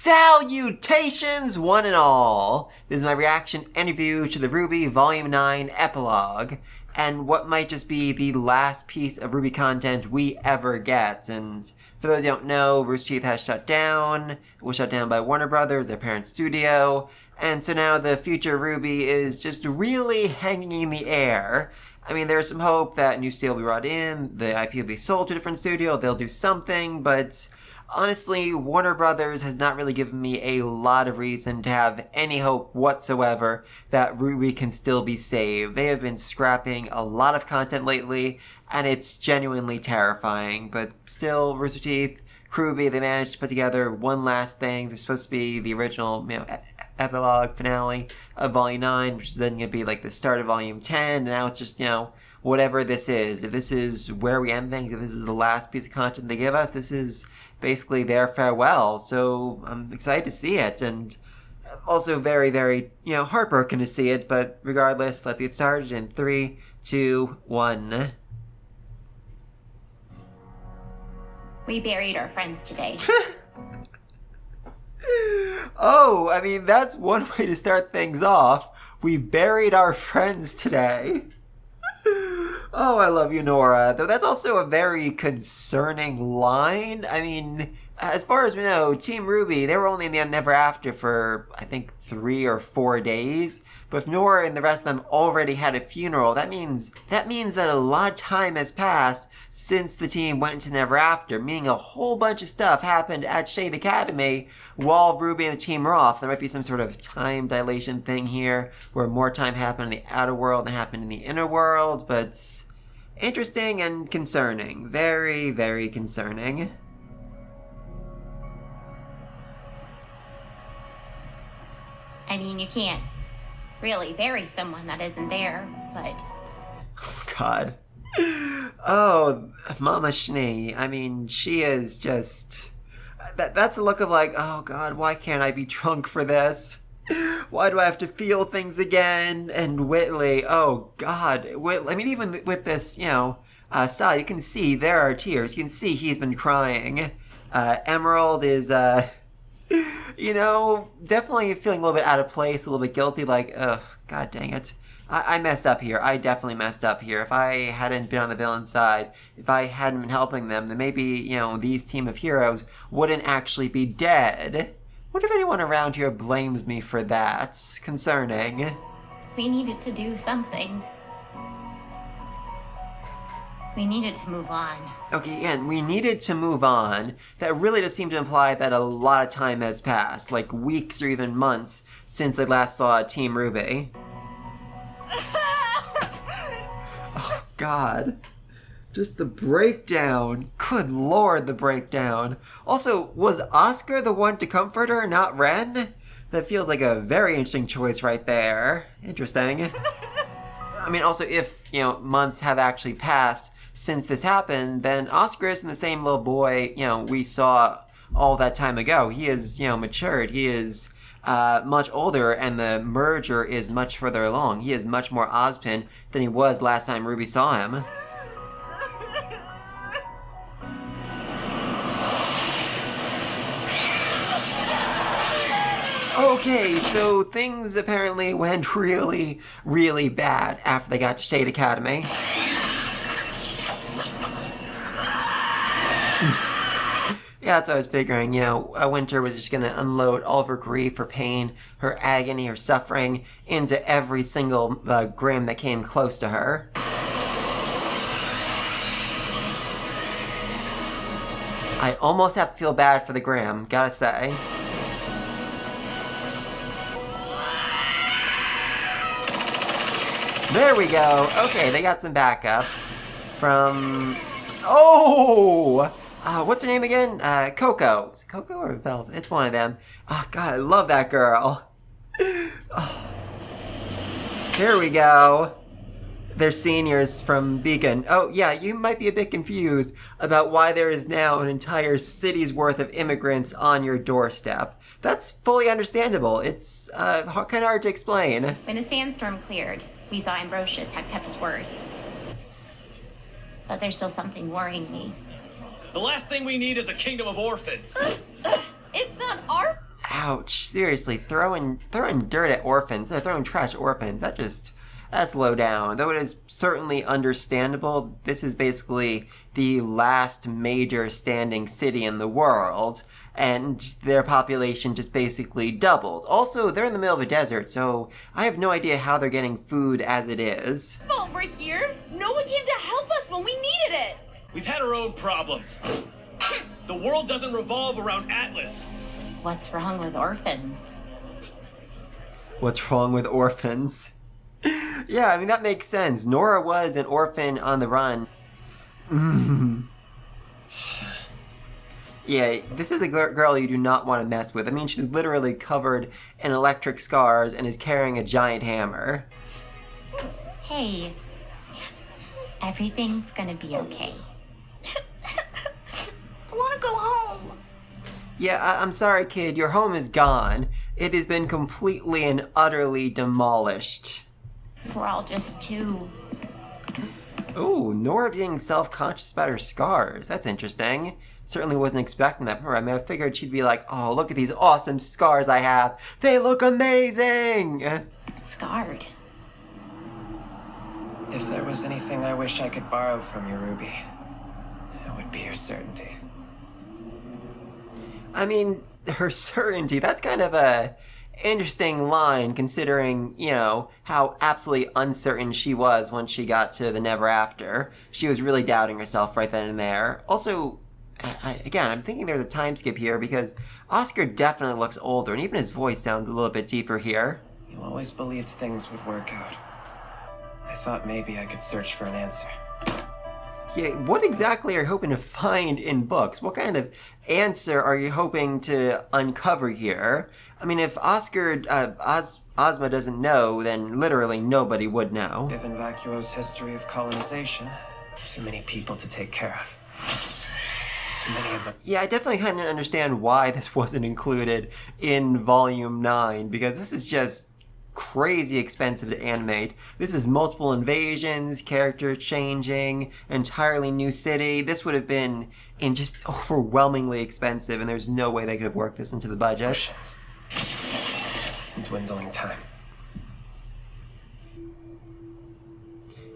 Salutations, one and all! This is my reaction interview to the RWBY Volume 9 Epilogue, and what might just be the last piece of RWBY content we ever get. And for those who don't know, Rooster Teeth has shut down. It was shut down by Warner Brothers, their parent studio, and so now the future RWBY is just really hanging in the air. I mean, there's some hope that new steel will be brought in, the IP will be sold to a different studio, they'll do something, but honestly, Warner Brothers has not really given me a lot of reason to have any hope whatsoever that RWBY can still be saved. They have been scrapping a lot of content lately, and it's genuinely terrifying. But still, Rooster Teeth, RWBY, they managed to put together one last thing. They're supposed to be the original, epilogue finale of Volume 9, which is then going to be like the start of Volume 10, and now it's just, whatever this is. If this is where we end things, if this is the last piece of content they give us, this is basically their farewell. So I'm excited to see it, and also very, very, heartbroken to see it, but regardless, let's get started in 3, 2, 1. We buried our friends today. Oh, I mean, that's one way to start things off. We buried our friends today. Oh, I love you, Nora. Though that's also a very concerning line. I mean, as far as we know, Team RWBY, they were only in the End Never After for, I think, 3 or 4 days. But if Nora and the rest of them already had a funeral, that means that a lot of time has passed since the team went to Never After, meaning a whole bunch of stuff happened at Shade Academy while RWBY and the team were off. There might be some sort of time dilation thing here, where more time happened in the outer world than happened in the inner world, but interesting and concerning. Very, very concerning. I mean, you can't really bury someone that isn't there, but... Oh, God. Oh, Mama Schnee. I mean, she is just... That's the look of like, oh, God, why can't I be drunk for this? Why do I have to feel things again? And Whitley, oh, God. I mean, even with this, Sal, you can see there are tears. You can see he's been crying. Emerald is, definitely feeling a little bit out of place, a little bit guilty, like, ugh, God dang it. I messed up here. I definitely messed up here. If I hadn't been on the villain side, if I hadn't been helping them, then maybe, these team of heroes wouldn't actually be dead. What if anyone around here blames me for that? Concerning. We needed to do something. We needed to move on. Okay, and we needed to move on. That really does seem to imply that a lot of time has passed, like weeks or even months since they last saw Team RWBY. Oh, God. Just the breakdown. Good Lord, the breakdown. Also, was Oscar the one to comfort her, not Ren? That feels like a very interesting choice right there. Interesting. I mean, also, if, months have actually passed since this happened, then Oscar isn't the same little boy, we saw all that time ago. He is, matured. He is much older, and the merger is much further along. He is much more Ozpin than he was last time RWBY saw him. Okay, so things apparently went really, really bad after they got to Shade Academy. Yeah, that's what I was figuring. Winter was just going to unload all of her grief, her pain, her agony, her suffering into every single grimm that came close to her. I almost have to feel bad for the grimm, gotta say. There we go. Okay, they got some backup from... Oh! What's her name again? Coco. Is it Coco or Velvet? It's one of them. Oh, God, I love that girl. Oh. There we go. They're seniors from Beacon. Oh, yeah, you might be a bit confused about why there is now an entire city's worth of immigrants on your doorstep. That's fully understandable. It's kind of hard to explain. When the sandstorm cleared, we saw Ambrosius had kept his word. But there's still something worrying me. The last thing we need is a kingdom of orphans. It's not our Ouch. Seriously, throwing dirt at orphans, throwing trash at orphans, that's low down. Though it is certainly understandable, this is basically the last major standing city in the world, and their population just basically doubled. Also, they're in the middle of a desert, so I have no idea how they're getting food as it is. Well, we're here. No one came to help us when we needed it. We've had our own problems. The world doesn't revolve around Atlas. What's wrong with orphans? What's wrong with orphans? Yeah, I mean, that makes sense. Nora was an orphan on the run. Yeah, this is a girl you do not want to mess with. I mean, she's literally covered in electric scars and is carrying a giant hammer. Hey, everything's gonna be okay. I want to go home. Yeah, I'm sorry, kid. Your home is gone. It has been completely and utterly demolished. We're all just too... Ooh, Nora being self-conscious about her scars. That's interesting. Certainly wasn't expecting that from her. I mean, I figured she'd be like, oh, look at these awesome scars I have. They look amazing! scarred. If there was anything I wish I could borrow from you, RWBY, it would be your certainty. I mean, her certainty, that's kind of a interesting line considering, you know, how absolutely uncertain she was when she got to the Never After. She was really doubting herself right then and there. Also, again, I'm thinking there's a time skip here because Oscar definitely looks older, and even his voice sounds a little bit deeper here. You always believed things would work out. I thought maybe I could search for an answer. Yeah, what exactly are you hoping to find in books? What kind of answer are you hoping to uncover here? I mean, if Oscar, Ozma doesn't know, then literally nobody would know. Given Vacuo's history of colonization, too many people to take care of. Too many of them. Yeah, I definitely kind of understand why this wasn't included in Volume 9, because this is just crazy expensive to animate. This is multiple invasions, character changing, entirely new city. This would have been just overwhelmingly expensive, and there's no way they could have worked this into the budget. Oceans. Dwindling time.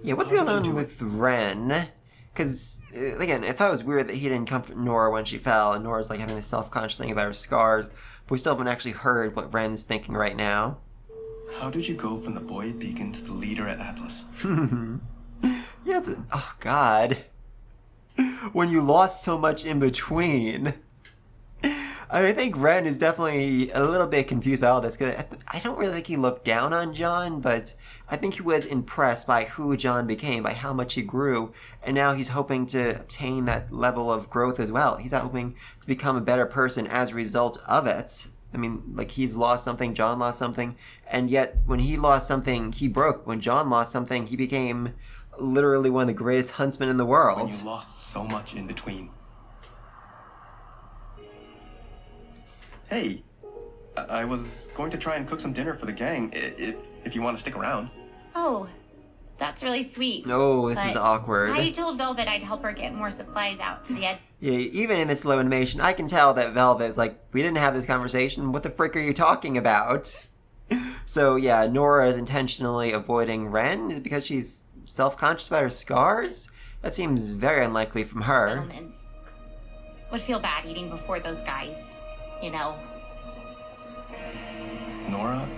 Yeah, what's going on with Ren? Because, again, I thought it was weird that he didn't comfort Nora when she fell, and Nora's like having this self-conscious thing about her scars, but we still haven't actually heard what Ren's thinking right now. How did you go from the boy at Beacon to the leader at Atlas? Yeah, oh god. When you lost so much in between. I mean, I think Ren is definitely a little bit confused about all this, because I don't really think he looked down on Jaune, but I think he was impressed by who Jaune became, by how much he grew, and now he's hoping to obtain that level of growth as well. He's hoping to become a better person as a result of it. I mean, like, he's lost something, Jaune lost something, and yet when he lost something, he broke. When Jaune lost something, he became literally one of the greatest huntsmen in the world. When you lost so much in between. Hey, I was going to try and cook some dinner for the gang, if you want to stick around. Oh, that's really sweet. Oh, this is awkward. I told Velvet I'd help her get more supplies out to the edge. Yeah, even in this slow animation, I can tell that Velvet is like, we didn't have this conversation. What the frick are you talking about? So yeah, Nora is intentionally avoiding Ren. Is it because she's self-conscious about her scars? That seems very unlikely from her. Settlements. Would feel bad eating before those guys, you know. Nora,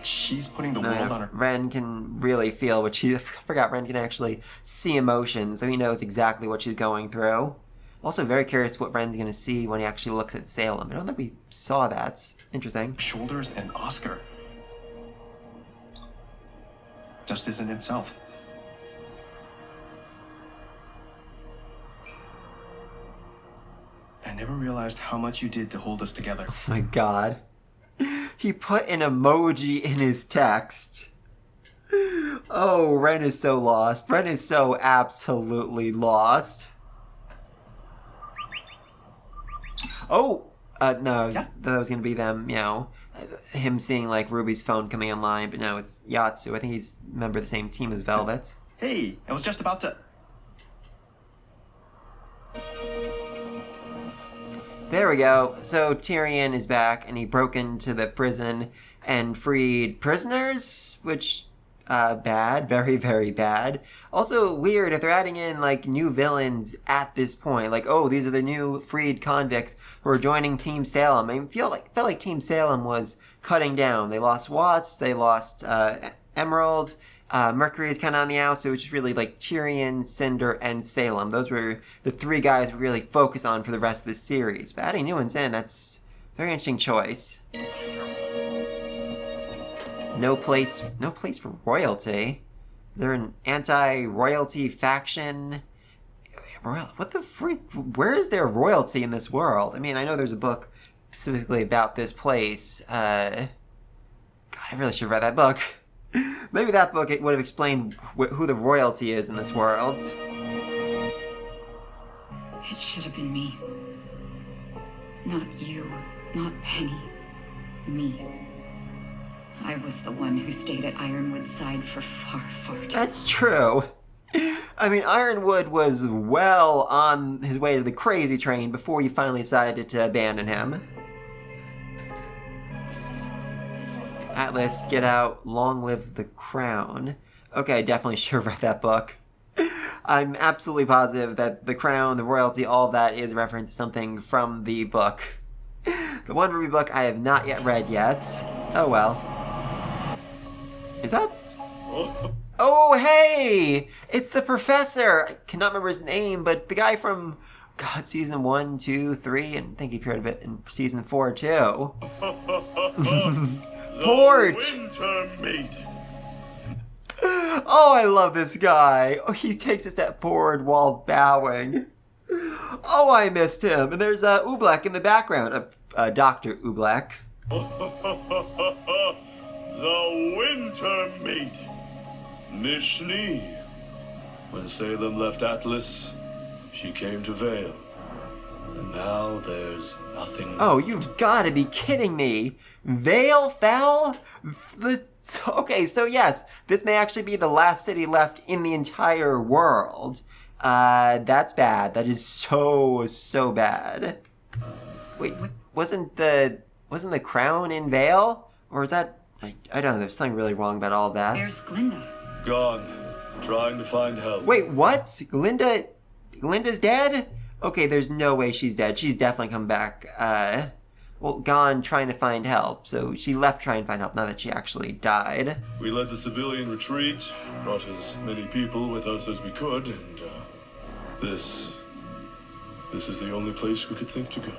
she's putting the world on her... Ren can really feel what she... I forgot Ren can actually see emotions, so he knows exactly what she's going through. Also very curious what Ren's going to see when he actually looks at Salem. I don't think we saw that. Interesting. Shoulders and Oscar. Just isn't himself. I never realized how much you did to hold us together. Oh my god. He put an emoji in his text. Oh, Ren is so lost. Ren is so absolutely lost. Oh! No, Yeah. that was gonna be them, you know, him seeing, like, RWBY's phone coming online, but no, it's Yatsu. I think he's a member of the same team as Velvet. Hey, I was just about to... There we go. So Tyrion is back, and he broke into the prison and freed prisoners, which, bad. Very, very bad. Also weird if they're adding in, like, new villains at this point. Like, oh, these are the new freed convicts who are joining Team Salem. I felt like Team Salem was cutting down. They lost Watts, they lost, Emerald, Mercury is kind of on the out, so it's just really like Tyrion, Cinder, and Salem. Those were the three guys we really focus on for the rest of this series. But adding new ones in, that's a very interesting choice. No place for royalty. Is there an anti-royalty faction? What the freak? Where is there royalty in this world? I mean, I know there's a book specifically about this place. God, I really should have read that book. Maybe that book would have explained who the royalty is in this world. It should have been me. Not you, not Penny. Me. I was the one who stayed at Ironwood's side for far, far too long. That's true. I mean, Ironwood was well on his way to the crazy train before you finally decided to abandon him. Atlas, get out, long live the crown. Okay, I definitely should have read that book. I'm absolutely positive that the crown, the royalty, all of that is a reference to something from the book. The one RWBY book I have not yet read yet. Oh well. Is that... Oh, hey! It's the professor! I cannot remember his name, but the guy from... God, season 1, 2, 3, and I think he appeared a bit in season 4, too. Port! Winter Maiden. Oh, I love this guy. Oh, he takes a step forward while bowing. Oh, I missed him. And there's Oobleck in the background. Dr. Oobleck. The Winter Maiden. Mishni. When Salem left Atlas, she came to Vale. And now there's nothing. Oh, you've got to be kidding me. Vale fell? Okay, so yes, this may actually be the last city left in the entire world. That's bad. That is so bad. Wait, wasn't the crown in Vale? Or is that... I don't know, there's something really wrong about all of that. Where's Glinda? Gone. Trying to find help. Wait, what? Glinda's dead? Okay, there's no way she's dead. She's definitely come back. Well, gone trying to find help. So she left trying to find help, not that she actually died. We led the civilian retreat, brought as many people with us as we could, and this is the only place we could think to go.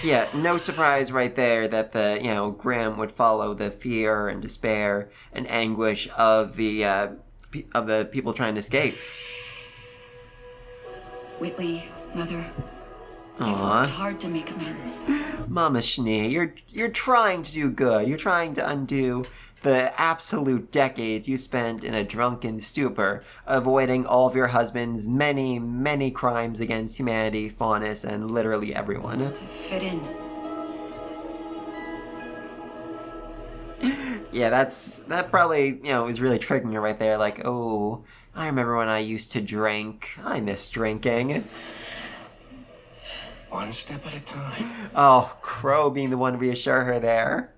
Yeah, no surprise right there that the, Grimm would follow the fear and despair and anguish of the people trying to escape. Whitley, Mother, I've Aww. worked hard to make amends. Mama Schnee, you're trying to do good. You're trying to undo the absolute decades you spent in a drunken stupor, avoiding all of your husband's many, many crimes against humanity, Faunus, and literally everyone. To fit in. Yeah, that probably, is really triggering her right there. Like, oh, I remember when I used to drink. I miss drinking. One step at a time. Oh, Crow being the one to reassure her there.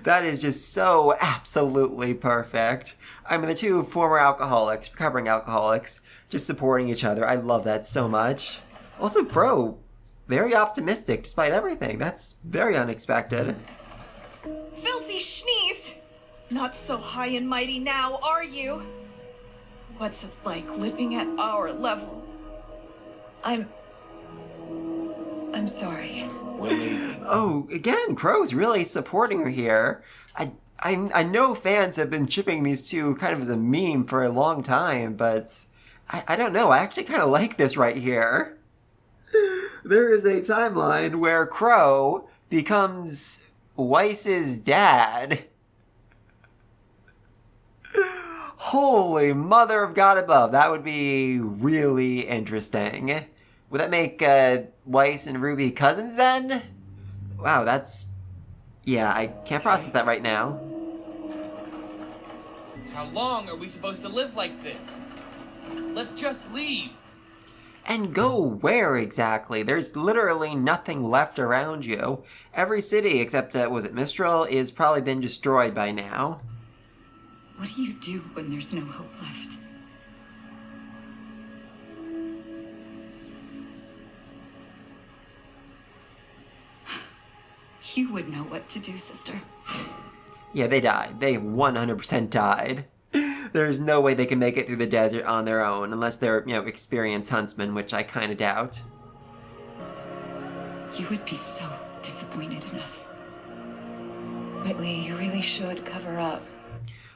That is just so absolutely perfect. I mean, the two former alcoholics, recovering alcoholics, just supporting each other. I love that so much. Also, Crow, very optimistic despite everything. That's very unexpected. Filthy schneeze! Not so high and mighty now, are you? What's it like living at our level? I'm sorry. We're leaving. Oh, again, Crow's really supporting her here. I know fans have been chipping these two kind of as a meme for a long time, but I don't know. I actually kind of like this right here. There is a timeline where Crow becomes Weiss's dad. Holy mother of God above. That would be really interesting. Would that make Weiss and RWBY cousins then? Wow, that's... Yeah, I can't process that right now. How long are we supposed to live like this? Let's just leave. And go where exactly? There's literally nothing left around you. Every city except, was it Mistral, is probably been destroyed by now. What do you do when there's no hope left? You would know what to do, sister. Yeah, they died. They 100% died. There's no way they can make it through the desert on their own, unless they're, experienced huntsmen, which I kind of doubt. You would be so disappointed in us. Whitley, you really should cover up.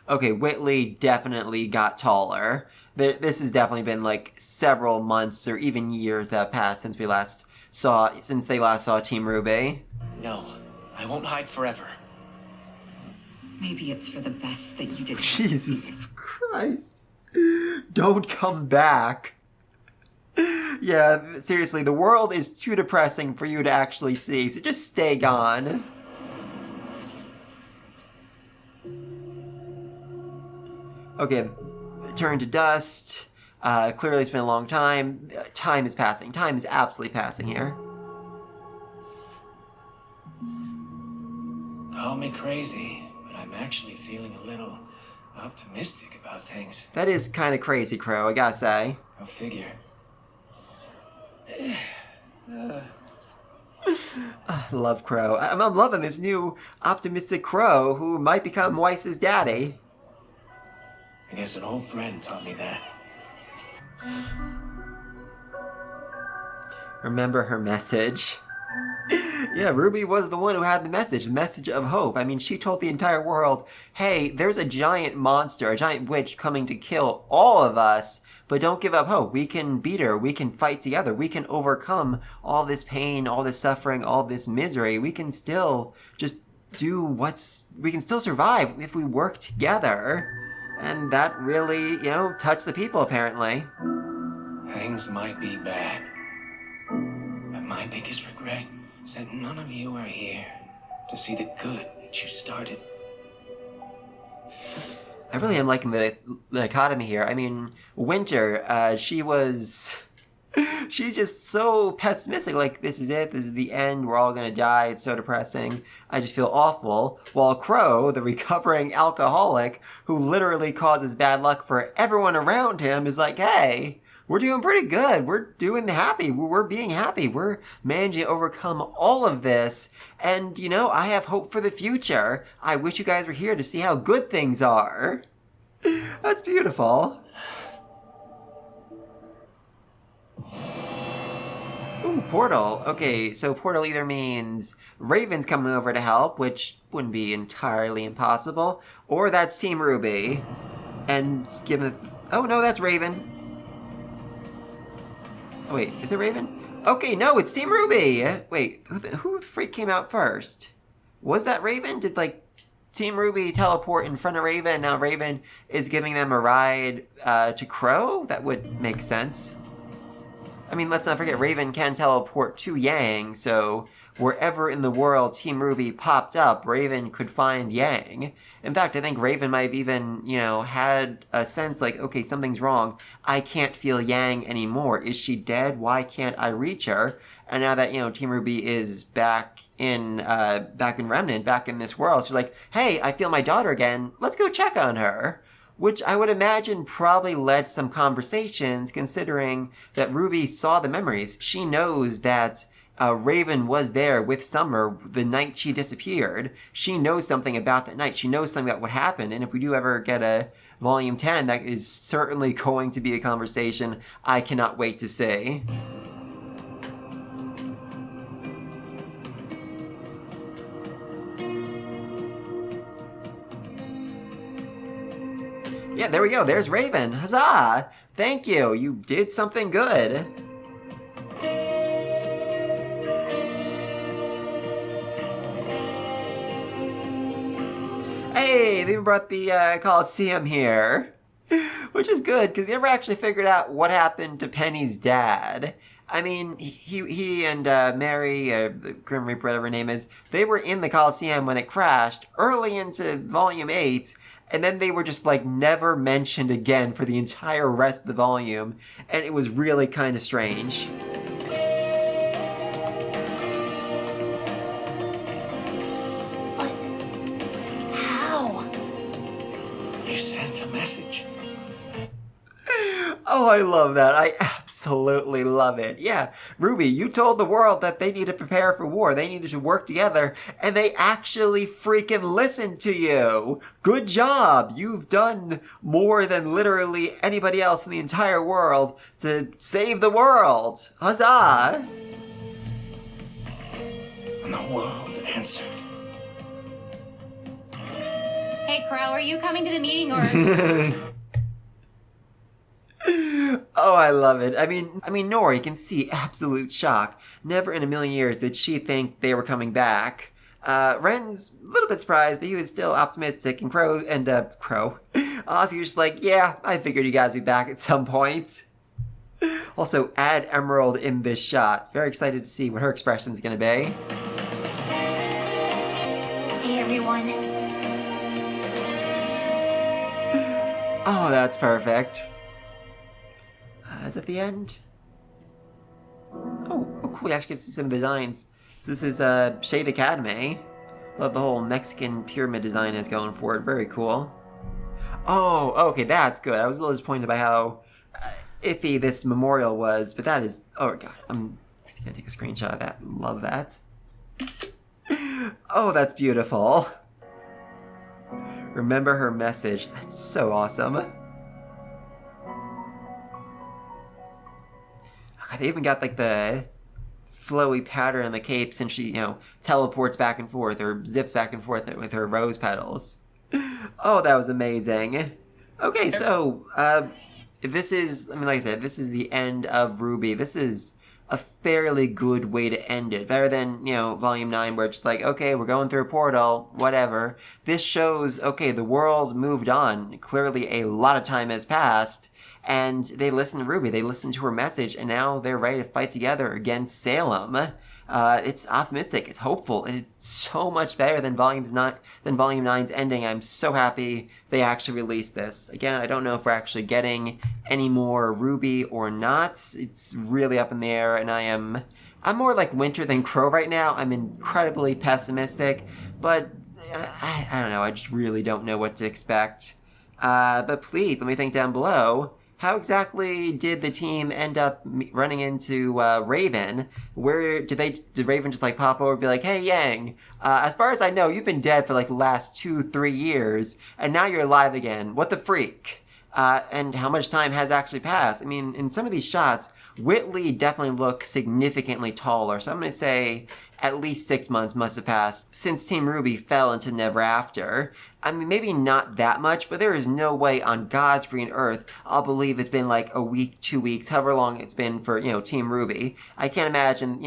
Okay, Whitley definitely got taller. This has definitely been like several months or even years that have passed since they last saw Team RWBY. No, I won't hide forever. Maybe it's for the best that you didn't. Jesus Christ. Don't come back. Yeah, seriously, the world is too depressing for you to actually see, so just stay gone. Okay, turn to dust. Clearly it's been a long time. Time is passing. Time is absolutely passing here. Call me crazy, but I'm actually feeling a little optimistic about things. That is kind of crazy, Crow, I gotta say. Go figure. Love Crow. I'm loving this new optimistic Crow who might become Weiss's daddy. I guess an old friend taught me that. Remember her message. Yeah, RWBY was the one who had the message of hope. I mean, she told the entire world, hey, there's a giant monster, a giant witch coming to kill all of us, but don't give up hope. We can beat her. We can fight together. We can overcome all this pain, all this suffering, all this misery. We can still just we can still survive if we work together. And that really, touched the people, apparently. Things might be bad, but my biggest regret is that none of you are here to see the good that you started. I really am liking the dichotomy here. I mean, Winter, she's just so pessimistic, like, this is it, this is the end, we're all gonna die, it's so depressing, I just feel awful. While Crow, the recovering alcoholic, who literally causes bad luck for everyone around him, is like, hey, we're doing pretty good, we're doing happy, we're being happy, we're managing to overcome all of this, and, I have hope for the future. I wish you guys were here to see how good things are. That's beautiful. Ooh, portal. Okay, so portal either means Raven's coming over to help, which wouldn't be entirely impossible, or that's Team RWBY. And given oh no, that's Raven. Oh wait, is it Raven? Okay, no, it's Team RWBY. Wait, who the freak came out first? Was that Raven? Did Team RWBY teleport in front of Raven, and now Raven is giving them a ride to Crow? That would make sense. I mean, let's not forget, Raven can teleport to Yang, so wherever in the world Team RWBY popped up, Raven could find Yang. In fact, I think Raven might have even, had a sense like, okay, something's wrong. I can't feel Yang anymore. Is she dead? Why can't I reach her? And now that, Team RWBY is back in Remnant, back in this world, she's like, hey, I feel my daughter again. Let's go check on her. Which I would imagine probably led some conversations, considering that RWBY saw the memories. She knows that Raven was there with Summer the night she disappeared. She knows something about that night. She knows something about what happened. And if we do ever get a Volume 10, that is certainly going to be a conversation I cannot wait to see. Yeah, there we go. There's Raven. Huzzah! Thank you. You did something good. Hey, they even brought the Coliseum here. Which is good, because we never actually figured out what happened to Penny's dad. I mean, he and Mary, the Grim Reaper, whatever her name is, they were in the Coliseum when it crashed early into Volume 8, and then they were just like never mentioned again for the entire rest of the volume, and it was really kind of strange. How? You sent a message. Oh, I love that. I absolutely love it. Yeah, RWBY, you told the world that they need to prepare for war. They needed to work together, and they actually freaking listened to you. Good job. You've done more than literally anybody else in the entire world to save the world. Huzzah! And the world answered. Hey, Crow, are you coming to the meeting or? Oh, I love it. I mean, Nori can see absolute shock. Never in a million years did she think they were coming back. Ren's a little bit surprised, but he was still optimistic. And Crow, Ozzy was just like, yeah, I figured you guys would be back at some point. Also, add Emerald in this shot. Very excited to see what her expression's gonna be. Hey, everyone. Oh, that's perfect. Is that the end? Oh, cool. We actually get to see some of the designs. So this is Shade Academy. Love the whole Mexican pyramid design is going for it. Very cool. Oh, okay, that's good. I was a little disappointed by how iffy this memorial was, but that is... Oh, God. I'm gonna take a screenshot of that. Love that. Oh, that's beautiful. Remember her message. That's so awesome. They even got like the flowy pattern on the cape since she, teleports back and forth or zips back and forth with her rose petals. Oh, that was amazing. Okay, so, if this is, like I said, this is the end of RWBY. This is a fairly good way to end it. Better than, Volume 9 where it's like, okay, we're going through a portal, whatever. This shows, okay, the world moved on. Clearly a lot of time has passed. And they listened to RWBY, they listened to her message, and now they're ready to fight together against Salem. It's optimistic, it's hopeful, and it's so much better than Volume 9's ending. I'm so happy they actually released this. Again, I don't know if we're actually getting any more RWBY or not. It's really up in the air, and I'm more like Winter than Crow right now. I'm incredibly pessimistic, but I don't know, I just really don't know what to expect. But please, let me think down below. How exactly did the team end up running into Raven? Where did Raven just like pop over and be like, hey, Yang, as far as I know, you've been dead for like the last 2-3 years, and now you're alive again. What the freak? And how much time has actually passed? I mean, in some of these shots, Whitley definitely looks significantly taller, so I'm going to say at least 6 months must have passed since Team RWBY fell into Never After. I mean, maybe not that much, but there is no way on God's green earth I'll believe it's been like a week, 2 weeks, however long it's been for, Team RWBY. I can't imagine,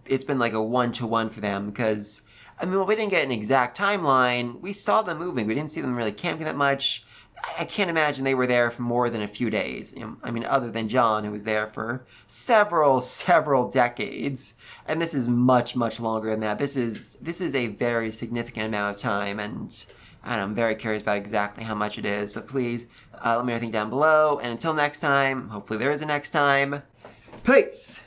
it's been like a 1-to-1 for them, because, well, we didn't get an exact timeline. We saw them moving. We didn't see them really camping that much. I can't imagine they were there for more than a few days. Other than John, who was there for several decades. And this is much, much longer than that. This is a very significant amount of time, and I'm very curious about exactly how much it is. But please, let me know anything down below. And until next time, hopefully there is a next time, peace!